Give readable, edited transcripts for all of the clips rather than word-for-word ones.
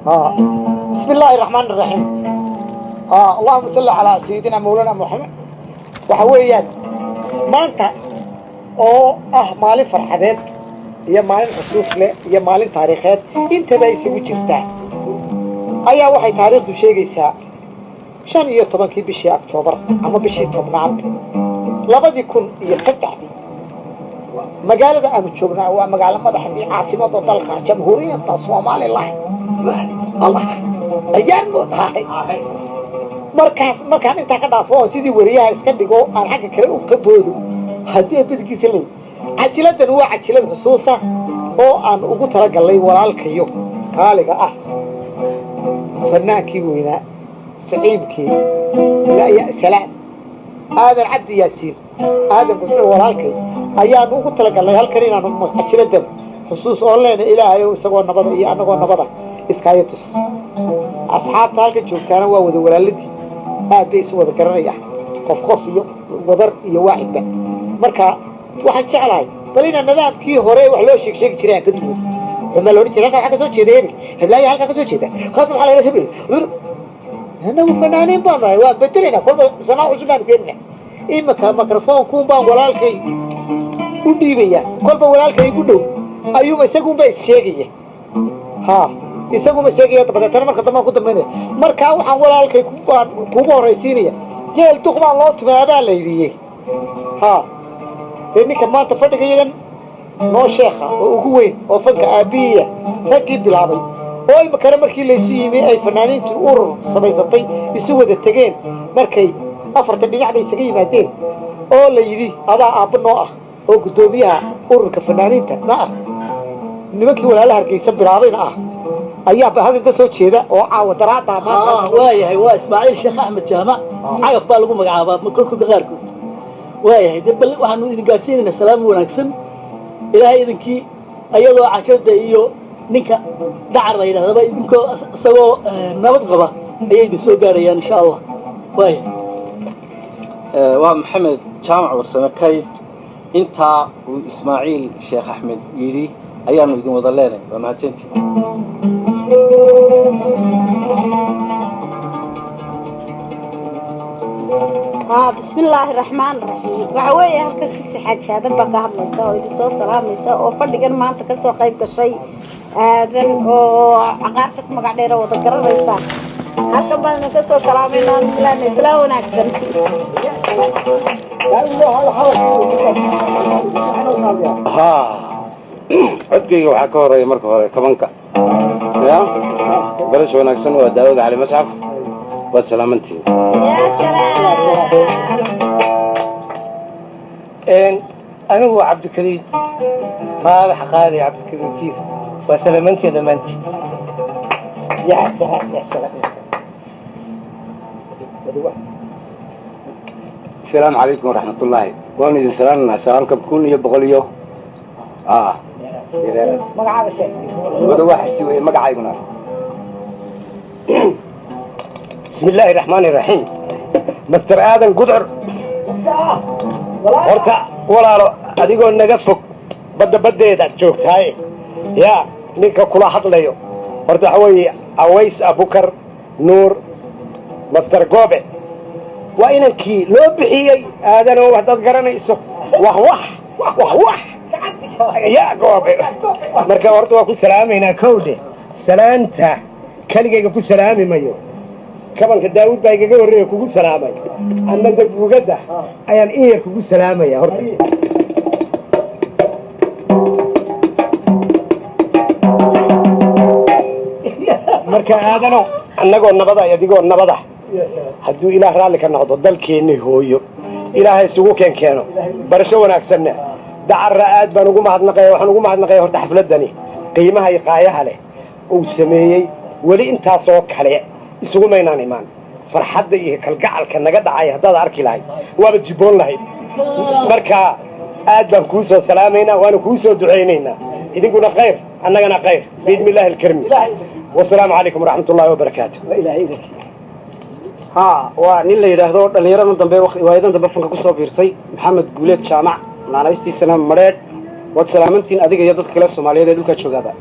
بسم الله الرحمن الرحيم. اللهم صل على سيدنا مولانا محمد. وحويات ما أنت مالي فرحات يا مالي خصوص له يا مالي تاريخات أنت بيسي وجرتها أيها وحي تاريخ شيء جيسا شان يطبعا كي بشي أكتوبر أما بشي طبعا لابد يكون يفتح مقالة أنا شوفنا ومقالة مدحدي عاصمة الطلقة جمهورية الصومال الله الله أيام هاي مركز أنت كذا فوق سيدي وريها إسكندقو أنا حاجة كره وكبودو هديه بدك يسلم عجلة هو عجلة خصوصا أو أن أقول ترى قال لي ولا الكيو قال فنان كيوينا سعيد كي لا يا سلام هذا العبد ياسين هذا بسرعة ولا الكي أيام أقول ترى قال لي هالكرينا عجلة خصوص أولين إلهي وسقوا النبضة إيه أنا قول نبضة إسكايتوس أصحاب تالك شوفتانا ووذو ولالتي بيس وذا كرنيح قف وذر واحد ده مركا واحد شعلاي بلينا النظام كي هوري وحلو شيك جيران كدبو لما لو نجي لقى حاجه سو جيدين هبلاي halka ka soo jeeda khasab xalay la sabiil ana fanaaneen baa waa bedelina kulba sanaa usmaan keenna imaka mikrofon ku baan walaalkay u dhiibaya kulba walaalkay ku dhow ayuu isagu bay sheegaya isagu ma sheegaya dabada marka dama ku dambeeyay marka waxaan walaalkay ku horeysiinaya jeel duqmaan loo timaada la yidhi إنك ما تفرق يجن نو شيخة وقوين وفنك أبيه فكيد بالعبي أي مكان مركي ليسيمي أي فنانين تقول صبي يسوي ذا التجين مركي أفرت اللي يعني يسقي مادين أو اللي يدي هذا أبناء أو قدوميها أور كفنانين تنا نمكي ولا لها كي يسبب العبي أيها بهذا الدسوت شيء أو عودرات وايه هو إسماعيل الشيخ أحمد جامع عارف بالكم مقعبات من كلكم غيركم وايه دبل waxaanu idin gaarsiinayna salaam wanaagsan ilaahay idinkii ayadoo cashada iyo ninka dacar ay yiraahdaba idinkoo isagoo nabad qaba ayay idin soo gaarayaan insha Allah waaye waa maxamed jaamac warsamakay inta uu Ismaaciil Sheekh Axmed yiri ayaanu idin wada leenahay waa mahadsantii بسم الله الرحمن الرحيم وحوي هلك سحاج هذا بقى هبلته ويسو سلامته oo fadhigan maanta ka soo qayb gashay aadan oo aqaarta magac dheer wada garanaysa halka baan ka soo salaamayna isla wanaagsan codkayga waxaa ka horeeya marka hore kabanka ya barash wanaagsan waa daawada cali masxaf waa salaamantiin أنا هو عبد الكريم صالح قاضي عبد الكريم كيف وسلامتي دمانتي يا سلام السلام عليكم ورحمة الله وانا إذن سلامنا سلامك بكون يبغليو مقعب الشيء وده واحد سوي مقعب يقولنا بسم الله الرحمن الرحيم مستر آدم قدر horta walaalo adigoo naga fog badda joogtahay yaa ninka kula hadlayo horta waxa weeye Aways Abukar Nuur Master Goobe waa inankii loo bixiyay aadan oo dad garanayso wax yaa Goobe marka horta waa ku salaamayna kowde salaanta kaligayga ku salaami mayo kabanka Daawud baa igaga horeeyay kugu salaamay annaga bugada ayaan in kugu salaamaya horta marka aadano annagoo nabada adigoo nabada hadduu ilaah raali ka noqdo dalkeena hooyo ilaahay isugu keeno barasho wanaagsan dacar aad baan ugu mahadnaqay horta xafladani qiimaha iyo qaayaha leh uu sameeyay wali intaas oo kale isugu maynaan imaan farxadda iyo kalgacalka naga dhacay haddaad arki lahayd waaba jiboon lahayd marka aad baan kuu soo salaamaynaa waana kuu soo ducaynaynaa idinkuna khayr annagana khayr biidni illaahi alkarim wasalaamu calaykum waraxmat ullahi wabarakaatu waa nin la yidhaahdo dhallinyaradan dambe waayadan dambe fanka kusoo biirtay maxamed guuleed jaamac naanaystiisana madheedh waad salaamantiin adiga iyo dadka kale Soomaaliyeed ee dhulka joogaaba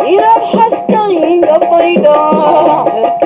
إلى الحسن يا بيضاء